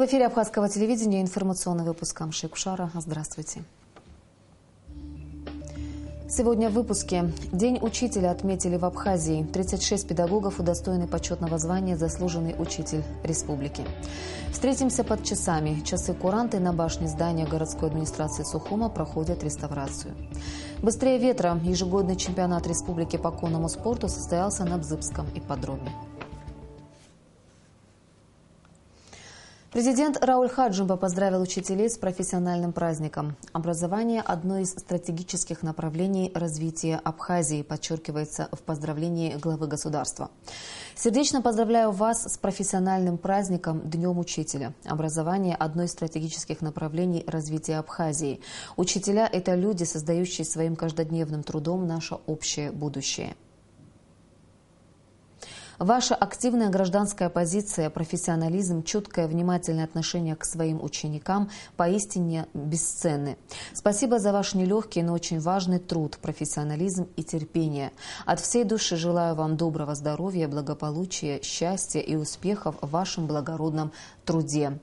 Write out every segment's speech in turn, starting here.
В эфире Абхазского телевидения информационный выпуск Амши Кушара. Здравствуйте. Сегодня в выпуске. День учителя отметили в Абхазии. 36 педагогов удостоены почетного звания «Заслуженный учитель республики». Встретимся под часами. Часы куранты на башне здания городской администрации Сухума проходят реставрацию. Быстрее ветра. Ежегодный чемпионат республики по конному спорту состоялся на Бзыбском ипподроме. Президент Рауль Хаджимба поздравил учителей с профессиональным праздником. Образование – одно из стратегических направлений развития Абхазии, подчеркивается в поздравлении главы государства. Сердечно поздравляю вас с профессиональным праздником Днем Учителя. Образование – одно из стратегических направлений развития Абхазии. Учителя – это люди, создающие своим каждодневным трудом наше общее будущее. Ваша активная гражданская позиция, профессионализм, чуткое, внимательное отношение к своим ученикам поистине бесценны. Спасибо за ваш нелегкий, но очень важный труд, профессионализм и терпение. От всей души желаю вам доброго здоровья, благополучия, счастья и успехов в вашем благородном труде.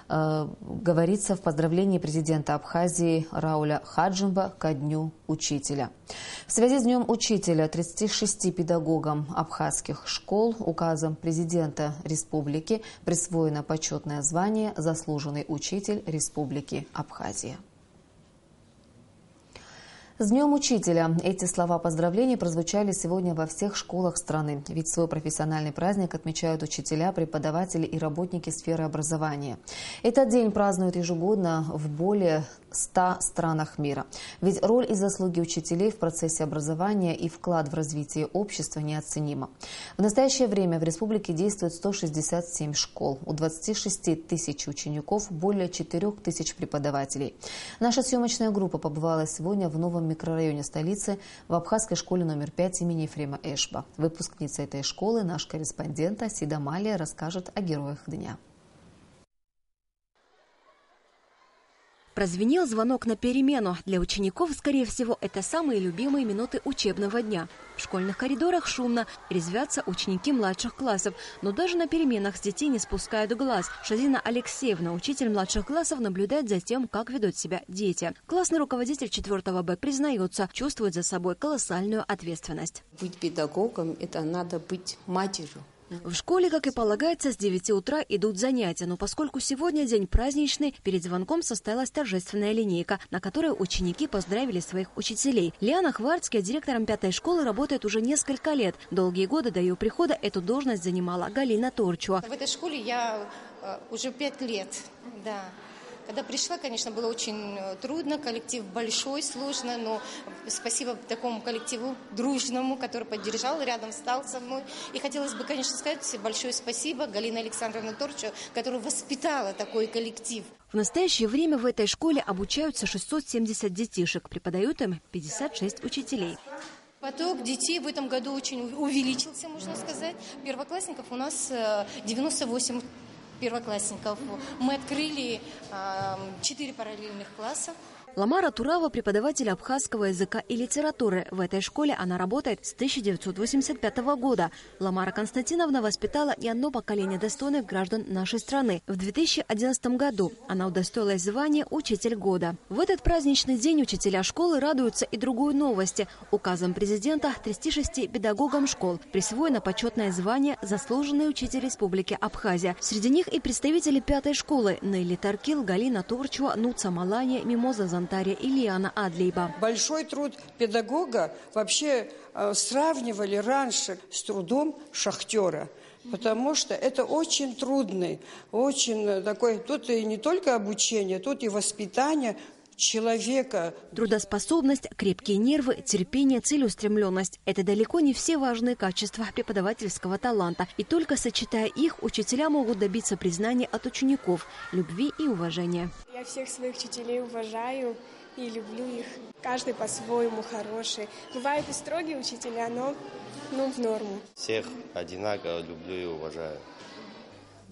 Говорится в поздравлении президента Абхазии Рауля Хаджимба ко Дню Учителя. В связи с Днем Учителя 36 педагогам абхазских школ указом президента республики присвоено почетное звание «Заслуженный учитель Республики Абхазия». С Днем Учителя! Эти слова поздравлений прозвучали сегодня во всех школах страны. Ведь свой профессиональный праздник отмечают учителя, преподаватели и работники сферы образования. Этот день празднуют ежегодно в более 100 странах мира. Ведь роль и заслуги учителей в процессе образования и вклад в развитие общества неоценима. В настоящее время в республике действует 167 школ. У 26 тысяч учеников, более 4 тысяч преподавателей. Наша съемочная группа побывала сегодня в новом микрорайоне столицы в абхазской школе номер 5 имени Ефрема Эшба. Выпускница этой школы, наш корреспондент Асида Малия, расскажет о героях дня. Прозвенел звонок на перемену. Для учеников, скорее всего, это самые любимые минуты учебного дня. В школьных коридорах шумно, резвятся ученики младших классов. Но даже на переменах с детей не спускают глаз. Шазина Алексеевна, учитель младших классов, наблюдает за тем, как ведут себя дети. Классный руководитель 4 Б признается, чувствует за собой колоссальную ответственность. Быть педагогом – это надо быть матерью. В школе, как и полагается, с 9 утра идут занятия, но поскольку сегодня день праздничный, перед звонком состоялась торжественная линейка, на которой ученики поздравили своих учителей. Лиана Хварцкая директором 5-й школы работает уже несколько лет. Долгие годы до ее прихода эту должность занимала Галина Торчуа. В этой школе я уже 5 лет, да. Когда пришла, конечно, было очень трудно, коллектив большой, сложно, но спасибо такому коллективу дружному, который поддержал, рядом стал со мной. И хотелось бы, конечно, сказать большое спасибо Галине Александровне Торчу, которая воспитала такой коллектив. В настоящее время в этой школе обучаются 670 детишек, преподают им 56 учителей. Поток детей в этом году очень увеличился, можно сказать. Первоклассников у нас 98 первоклассников. Мы открыли 4 параллельных класса. Ламара Турава – преподаватель абхазского языка и литературы. В этой школе она работает с 1985 года. Ламара Константиновна воспитала не одно поколение достойных граждан нашей страны. В 2011 году она удостоилась звания «Учитель года». В этот праздничный день учителя школы радуются и другой новости. Указом президента 36 педагогам школ присвоено почетное звание «Заслуженный учитель Республики Абхазия». Среди них и представители 5-й школы – Нелли Таркил, Галина Торчуа, Нуца Малания, Мимоза Зантария и Лиана Адлейба. Большой труд педагога вообще сравнивали раньше с трудом шахтера. Потому что это очень трудный, очень такой, тут и не только обучение, тут и воспитание человека. Трудоспособность, крепкие нервы, терпение, целеустремленность – это далеко не все важные качества преподавательского таланта. И только сочетая их, учителя могут добиться признания от учеников, любви и уважения. Я всех своих учителей уважаю и люблю их. Каждый по-своему хороший. Бывают и строгие учителя, но в норму. Всех одинаково люблю и уважаю.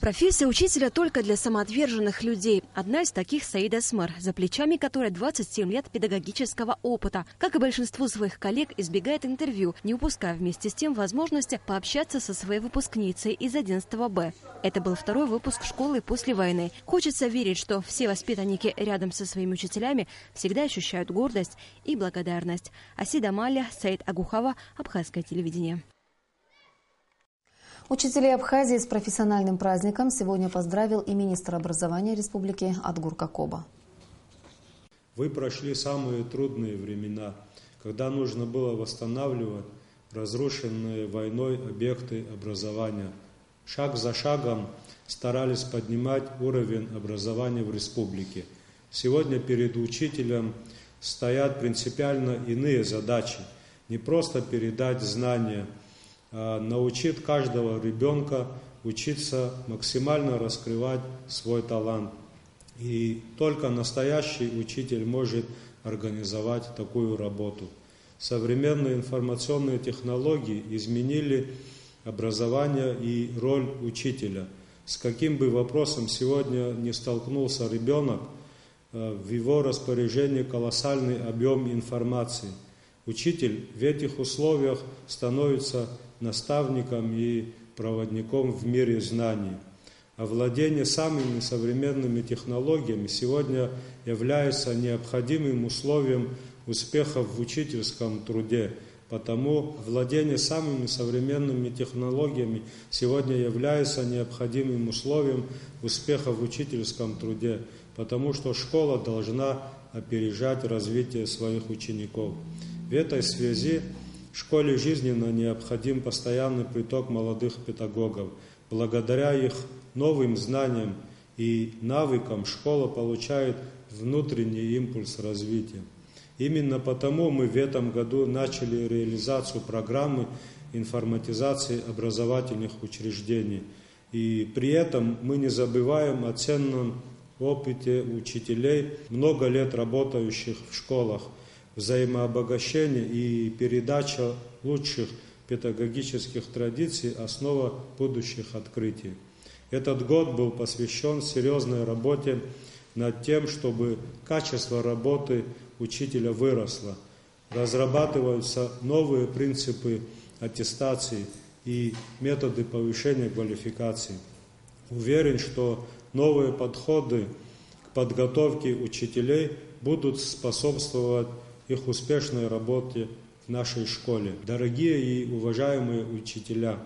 Профессия учителя только для самоотверженных людей. Одна из таких Саида Смар, за плечами которой 27 лет педагогического опыта. Как и большинство своих коллег, избегает интервью, не упуская вместе с тем возможности пообщаться со своей выпускницей из 11 Б. Это был второй выпуск школы после войны. Хочется верить, что все воспитанники рядом со своими учителями всегда ощущают гордость и благодарность. Асида Маля, Саид Агухава, Абхазское телевидение. Учителей Абхазии с профессиональным праздником сегодня поздравил и министр образования республики Адгур Какоба. Вы прошли самые трудные времена, когда нужно было восстанавливать разрушенные войной объекты образования. Шаг за шагом старались поднимать уровень образования в республике. Сегодня перед учителем стоят принципиально иные задачи. Не просто передать знания, научит каждого ребенка учиться максимально раскрывать свой талант. И только настоящий учитель может организовать такую работу. Современные информационные технологии изменили образование и роль учителя. С каким бы вопросом сегодня не столкнулся ребенок, в его распоряжении колоссальный объем информации. Учитель в этих условиях становится наставником и проводником в мире знаний. Овладение самыми современными технологиями сегодня является необходимым условием успеха в учительском труде. Потому владение самыми современными технологиями сегодня является необходимым условием успеха в учительском труде, потому что школа должна опережать развитие своих учеников. В этой связи школе жизненно необходим постоянный приток молодых педагогов. Благодаря их новым знаниям и навыкам школа получает внутренний импульс развития. Именно потому мы в этом году начали реализацию программы информатизации образовательных учреждений. И при этом мы не забываем о ценном опыте учителей, много лет работающих в школах. Взаимообогащение и передача лучших педагогических традиций – основа будущих открытий. Этот год был посвящен серьезной работе над тем, чтобы качество работы учителя выросло. Разрабатываются новые принципы аттестации и методы повышения квалификации. Уверен, что новые подходы к подготовке учителей будут способствовать их успешной работе в нашей школе. Дорогие и уважаемые учителя,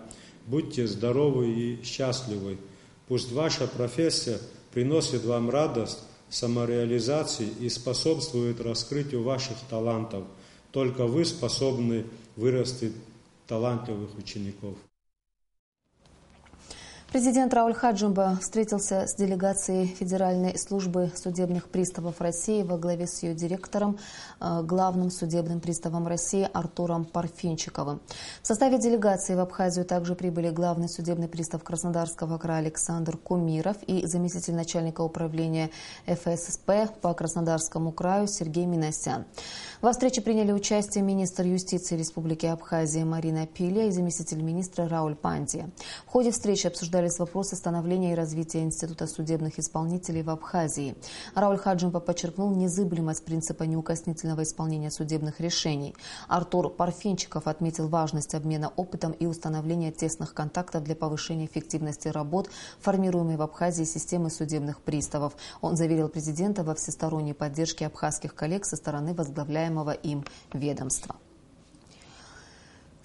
будьте здоровы и счастливы. Пусть ваша профессия приносит вам радость, самореализации и способствует раскрытию ваших талантов. Только вы способны вырастить талантливых учеников. Президент Рауль Хаджимба встретился с делегацией Федеральной службы судебных приставов России во главе с ее директором, главным судебным приставом России Артуром Парфинчиковым. В составе делегации в Абхазию также прибыли главный судебный пристав Краснодарского края Александр Кумиров и заместитель начальника управления ФССП по Краснодарскому краю Сергей Минасян. Во встрече приняли участие министр юстиции Республики Абхазия Марина Пилья и заместитель министра Рауль Пандия. В ходе встречи обсуждались вопросы становления и развития Института судебных исполнителей в Абхазии. Рауль Хаджимба подчеркнул незыблемость принципа неукоснительного исполнения судебных решений. Артур Парфинчиков отметил важность обмена опытом и установления тесных контактов для повышения эффективности работ, формируемой в Абхазии системы судебных приставов. Он заверил президента во всесторонней поддержке абхазских коллег со стороны возглавляемого им ведомства.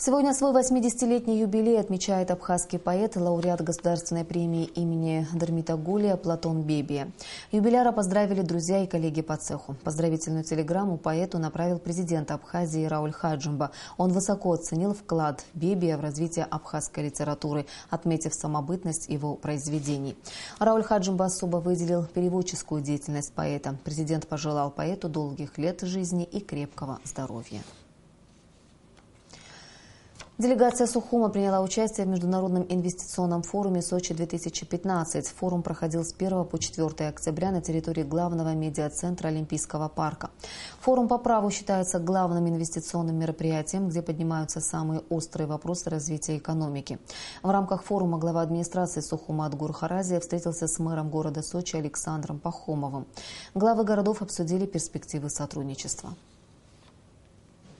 Сегодня свой 80-летний юбилей отмечает абхазский поэт и лауреат государственной премии имени Дармитагулия Платон Бебия. Юбиляра поздравили друзья и коллеги по цеху. Поздравительную телеграмму поэту направил президент Абхазии Рауль Хаджимба. Он высоко оценил вклад Бебия в развитие абхазской литературы, отметив самобытность его произведений. Рауль Хаджимба особо выделил переводческую деятельность поэта. Президент пожелал поэту долгих лет жизни и крепкого здоровья. Делегация Сухума приняла участие в Международном инвестиционном форуме «Сочи-2015». Форум проходил с 1 по 4 октября на территории главного медиацентра Олимпийского парка. Форум по праву считается главным инвестиционным мероприятием, где поднимаются самые острые вопросы развития экономики. В рамках форума глава администрации Сухума Адгур Харазия встретился с мэром города Сочи Александром Пахомовым. Главы городов обсудили перспективы сотрудничества.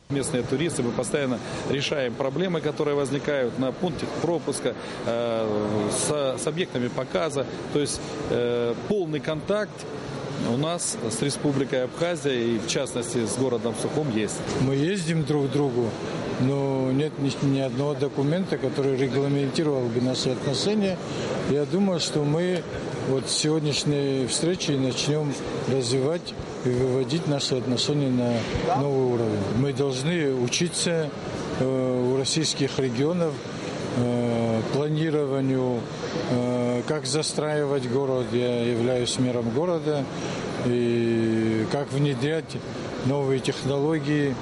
Местные туристы, мы постоянно решаем проблемы, которые возникают на пункте пропуска, с объектами показа. То есть полный контакт у нас с Республикой Абхазия и в частности с городом Сухум есть. Мы ездим друг к другу, но нет ни одного документа, который регламентировал бы наши отношения. Я думаю, что мы вот с сегодняшней встречи начнем развивать и выводить наши отношения на новый уровень. Мы должны учиться у российских регионов планированию, как застраивать город. Я являюсь мэром города. И как внедрять новые технологии.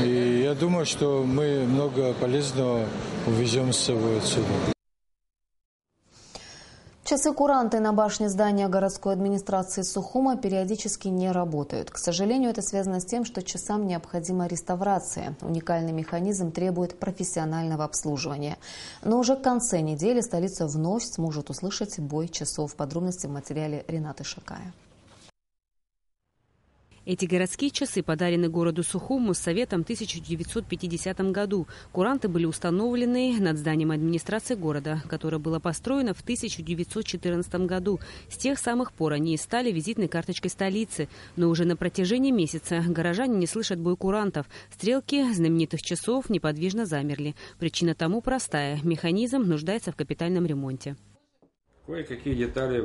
И я думаю, что мы много полезного увезем с собой отсюда. Часы-куранты на башне здания городской администрации Сухума периодически не работают. К сожалению, это связано с тем, что часам необходима реставрация. Уникальный механизм требует профессионального обслуживания. Но уже к концу недели столица вновь сможет услышать бой часов. Подробности в материале Ренаты Шакая. Эти городские часы подарены городу Сухуму с Советом в 1950 году. Куранты были установлены над зданием администрации города, которое было построено в 1914 году. С тех самых пор они и стали визитной карточкой столицы. Но уже на протяжении месяца горожане не слышат бой курантов. Стрелки знаменитых часов неподвижно замерли. Причина тому простая. Механизм нуждается в капитальном ремонте. Кое-какие детали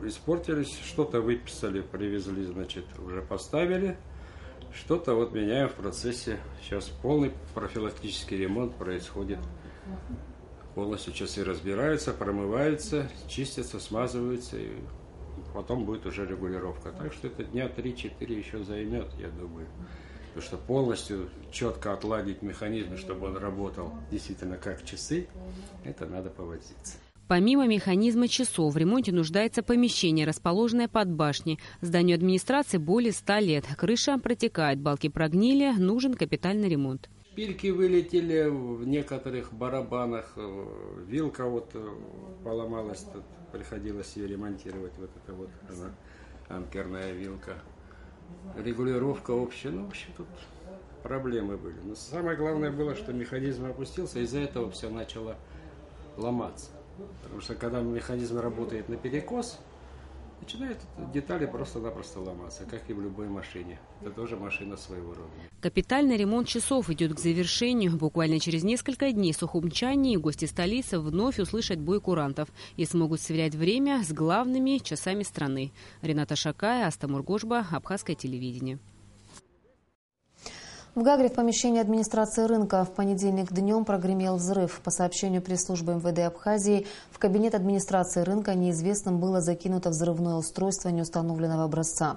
испортились, что-то выписали, привезли, значит, уже поставили. Что-то вот меняем в процессе. Сейчас полный профилактический ремонт происходит. Полностью часы разбираются, промываются, чистятся, смазываются. И потом будет уже регулировка. Так что это дня 3-4 еще займет, я думаю. Потому что полностью четко отладить механизм, чтобы он работал действительно как часы, это надо повозиться. Помимо механизма часов, в ремонте нуждается помещение, расположенное под башней. Зданию администрации более 100 лет. Крыша протекает, балки прогнили, нужен капитальный ремонт. Шпильки вылетели в некоторых барабанах, вилка вот поломалась, тут приходилось ее ремонтировать, вот это вот она, анкерная вилка. Регулировка общая, ну в общем тут проблемы были. Но самое главное было, что механизм опустился, из-за этого все начало ломаться. Потому что когда механизм работает наперекос, начинают детали просто-напросто ломаться, как и в любой машине. Это тоже машина своего рода. Капитальный ремонт часов идет к завершению. Буквально через несколько дней сухумчане и гости столицы вновь услышат бой курантов и смогут сверять время с главными часами страны. Рената Шакая, Астамур Гошба, Абхазское телевидение. В Гагре в помещении администрации рынка в понедельник днем прогремел взрыв. По сообщению пресс-службы МВД Абхазии, в кабинет администрации рынка неизвестным было закинуто взрывное устройство неустановленного образца.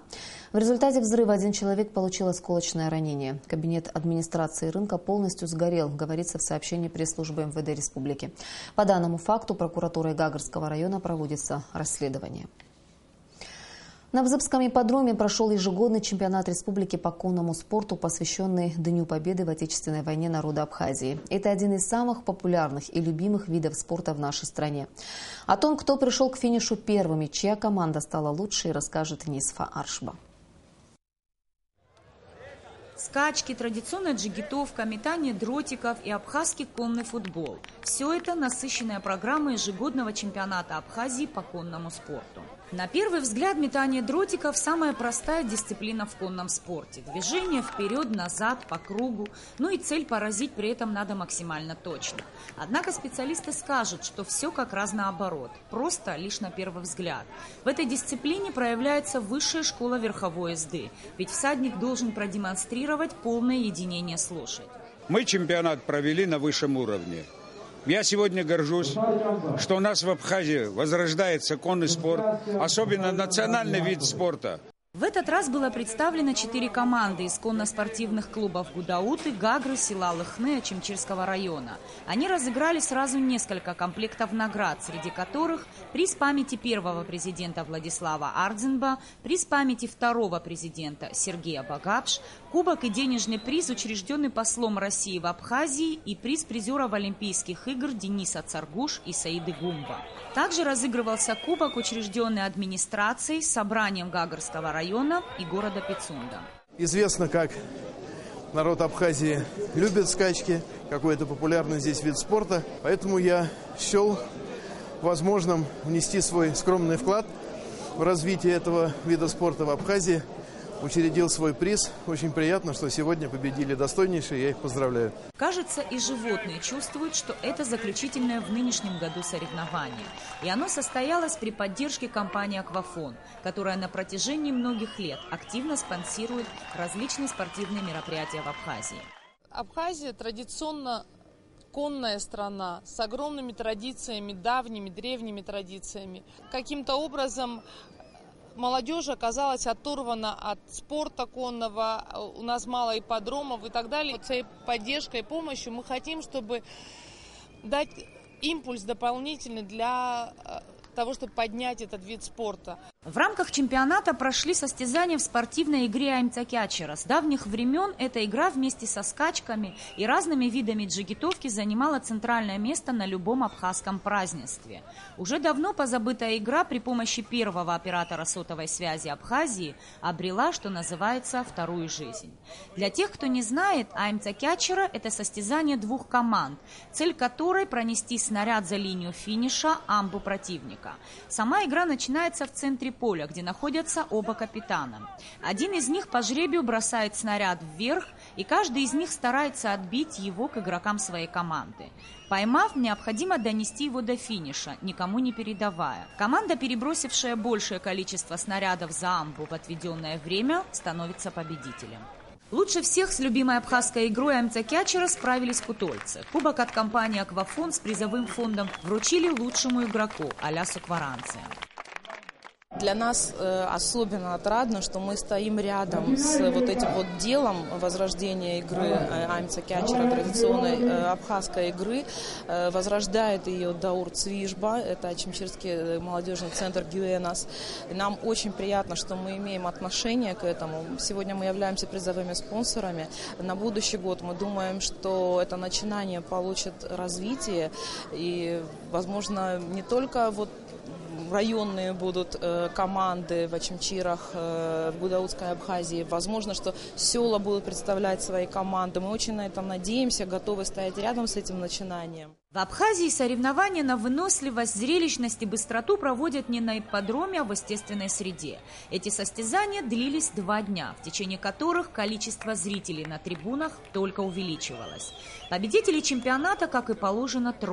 В результате взрыва один человек получил осколочное ранение. Кабинет администрации рынка полностью сгорел, говорится в сообщении пресс-службы МВД Республики. По данному факту прокуратурой Гагарского района проводится расследование. На Бзыбском ипподроме прошел ежегодный чемпионат республики по конному спорту, посвященный Дню Победы в Отечественной войне народа Абхазии. Это один из самых популярных и любимых видов спорта в нашей стране. О том, кто пришел к финишу первыми, чья команда стала лучшей, расскажет Нисфа Аршба. Скачки, традиционная джигитовка, метание дротиков и абхазский конный футбол. Все это насыщенная программа ежегодного чемпионата Абхазии по конному спорту. На первый взгляд метание дротиков – самая простая дисциплина в конном спорте. Движение вперед, назад, по кругу. Ну и цель поразить при этом надо максимально точно. Однако специалисты скажут, что все как раз наоборот. Просто лишь на первый взгляд. В этой дисциплине проявляется высшая школа верховой езды. Ведь всадник должен продемонстрировать полное единение с лошадью. Мы чемпионат провели на высшем уровне. Я сегодня горжусь, что у нас в Абхазии возрождается конный спорт, особенно национальный вид спорта. В этот раз было представлено 4 команды из конно-спортивных клубов Гудауты, Гагры, села Лыхны, Очимчирского района. Они разыграли сразу несколько комплектов наград, среди которых приз памяти первого президента Владислава Ардзинба, приз памяти второго президента Сергея Багапш, кубок и денежный приз, учрежденный послом России в Абхазии, и приз призеров Олимпийских игр Дениса Царгуш и Саиды Гумба. Также разыгрывался кубок, учрежденный администрацией, собранием Гагарского района и города Пицунда. Известно, как народ Абхазии любит скачки, какой это популярный здесь вид спорта. Поэтому я счел возможным внести свой скромный вклад в развитие этого вида спорта в Абхазии. Учредил свой приз. Очень приятно, что сегодня победили достойнейшие, я их поздравляю. Кажется, и животные чувствуют, что это заключительное в нынешнем году соревнование. И оно состоялось при поддержке компании «Аквафон», которая на протяжении многих лет активно спонсирует различные спортивные мероприятия в Абхазии. Абхазия традиционно конная страна с огромными традициями, давними, древними традициями. Каким-то образом молодежь оказалась оторвана от спорта конного, у нас мало ипподромов и так далее. Вот своей поддержкой и помощью мы хотим, чтобы дать импульс дополнительный для того, чтобы поднять этот вид спорта. В рамках чемпионата прошли состязания в спортивной игре Аймца-Кячера. С давних времен эта игра вместе со скачками и разными видами джигитовки занимала центральное место на любом абхазском празднестве. Уже давно позабытая игра при помощи первого оператора сотовой связи Абхазии обрела, что называется, вторую жизнь. Для тех, кто не знает, Аймца-Кячера – это состязание двух команд, цель которой – пронести снаряд за линию финиша амбу противника. Сама игра начинается в центре поля, где находятся оба капитана. Один из них по жребию бросает снаряд вверх, и каждый из них старается отбить его к игрокам своей команды. Поймав, необходимо донести его до финиша, никому не передавая. Команда, перебросившая большее количество снарядов за амбу в отведенное время, становится победителем. Лучше всех с любимой абхазской игрой Аймца-Кячера справились кутольцы. Кубок от компании «Аквафон» с призовым фондом вручили лучшему игроку Алясу Кваранце. Для нас особенно отрадно, что мы стоим рядом с вот этим вот делом возрождения игры Аймца-Кячера, традиционной абхазской игры. Возрождает ее Даур Цвижба, это Очимчирский молодежный центр Гюэнас. Нам очень приятно, что мы имеем отношение к этому. Сегодня мы являемся призовыми спонсорами. На будущий год мы думаем, что это начинание получит развитие и, возможно, не только вот районные будут команды в Очимчирах, в Гудаутской Абхазии. Возможно, что села будут представлять свои команды. Мы очень на это надеемся, готовы стоять рядом с этим начинанием. В Абхазии соревнования на выносливость, зрелищность и быстроту проводят не на ипподроме, а в естественной среде. Эти состязания длились 2 дня, в течение которых количество зрителей на трибунах только увеличивалось. Победителей чемпионата, как и положено, 3.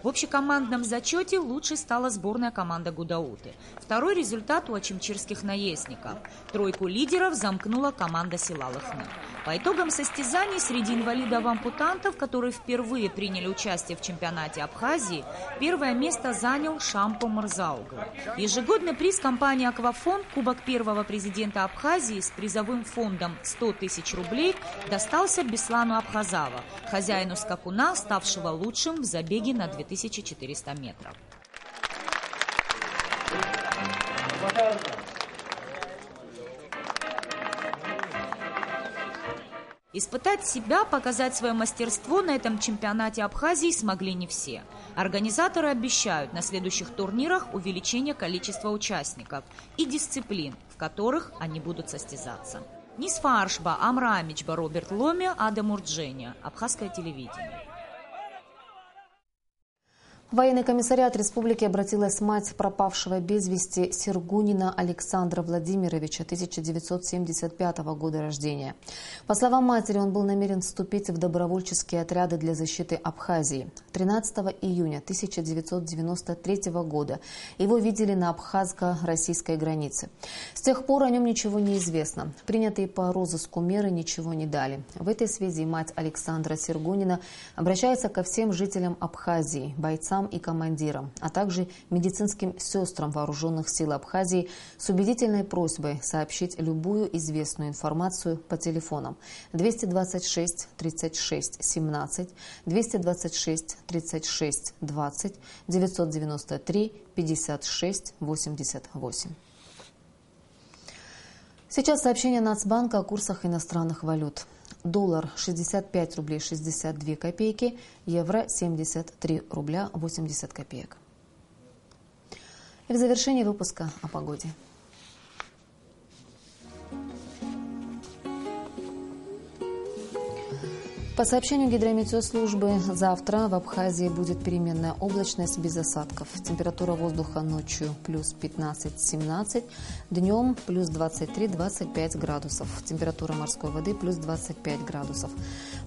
В общекомандном зачете лучшей стала сборная команда Гудауты. Второй результат у очимчирских наездников. 3 лидеров замкнула команда села Лыхны. По итогам состязаний среди инвалидов-ампутантов, которые впервые приняли участие в чемпионате Абхазии, первое место занял Шампо Мырзаугл. Ежегодный приз компании «Аквафон» Кубок первого президента Абхазии с призовым фондом 100 тысяч рублей достался Беслану Абхазава, хозяину скакуна, ставшего лучшим в забеге на 2400 метров. Испытать себя, показать свое мастерство на этом чемпионате Абхазии смогли не все. Организаторы обещают на следующих турнирах увеличение количества участников и дисциплин, в которых они будут состязаться. Нисфа Аршба, Амра Амичба, Роберт Ломи, Ада Мурджения. Абхазское телевидение. Военный комиссариат республики обратилась мать пропавшего без вести Сергунина Александра Владимировича, 1975 года рождения. По словам матери, он был намерен вступить в добровольческие отряды для защиты Абхазии. 13 июня 1993 года его видели на абхазско-российской границе. С тех пор о нем ничего не известно. Принятые по розыску меры ничего не дали. В этой связи мать Александра Сергунина обращается ко всем жителям Абхазии, бойцам бойцам и командирам, а также медицинским сестрам вооруженных сил Абхазии с убедительной просьбой сообщить любую известную информацию по телефонам 226 36 17, 226 36 20, 993 56 88. Сейчас сообщение Нацбанка о курсах иностранных валют. Доллар 65 рублей 62 копейки, евро 73 рубля 80 копеек. И в завершении выпуска о погоде. По сообщению гидрометеослужбы, завтра в Абхазии будет переменная облачность без осадков. Температура воздуха ночью плюс 15-17, днем плюс 23-25 градусов. Температура морской воды плюс 25 градусов.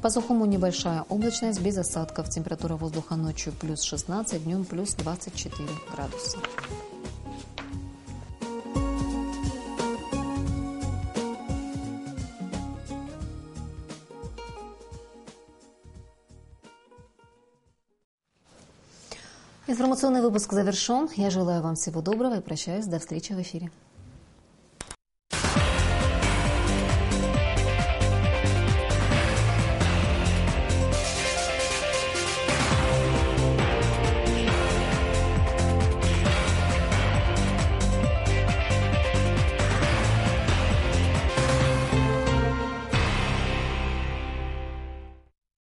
По Сухуму небольшая облачность без осадков. Температура воздуха ночью плюс 16, днем плюс 24 градуса. Информационный выпуск завершен. Я желаю вам всего доброго и прощаюсь. До встречи в эфире.